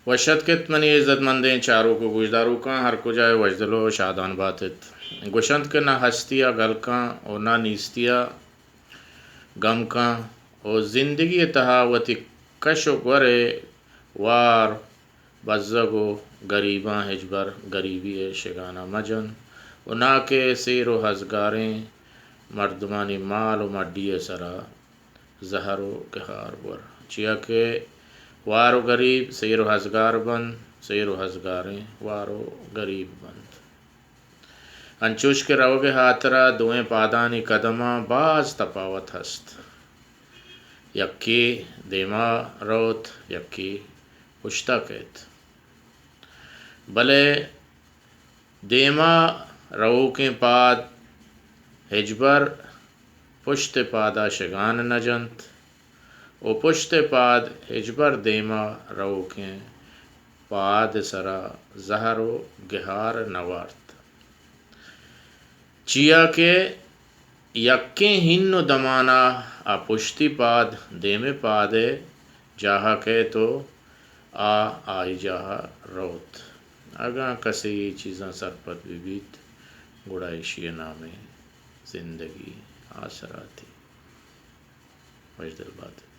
وشت کت منی عزت مندیں چاروں کو گوشدارو کاں ہر کو جائے وجدلو شادان باتت گوشند کے نہ ہستیا گل کاں اور نہ نیستیا غم کاں اور زندگی تہاوتی کش و گورے وار بزگو غریباں ہجبر غریبی شگانہ مجن و نا کے سیر و ہزگاریں مردمانی مال و مڈی سرا زہر و گہار ور چیا کہ وار و غریب سیر و ہزگار بند سیر و ہزگاریں وار و غریب بند انچوش کے روگ ہاترا دوئیں پادانی قدماں باز تفاوت ہست یکی دیما روت یکی پشتا کیت بلے دیما رو کے پاد ہجبر پشت پادا شگان نجنت و پشت پاد ہجبر دیما رو کے پاد سرا زہر و گہار نوارت چیا کہ یکیں ہن و دمانا آ پشتی پاد دیمے پادے جاہا کہ تو آئی جاہا روت اگاں کسی یہ چیزاں سرپت بھی بیت گڑائشی نامے زندگی آسراتی وجدل بات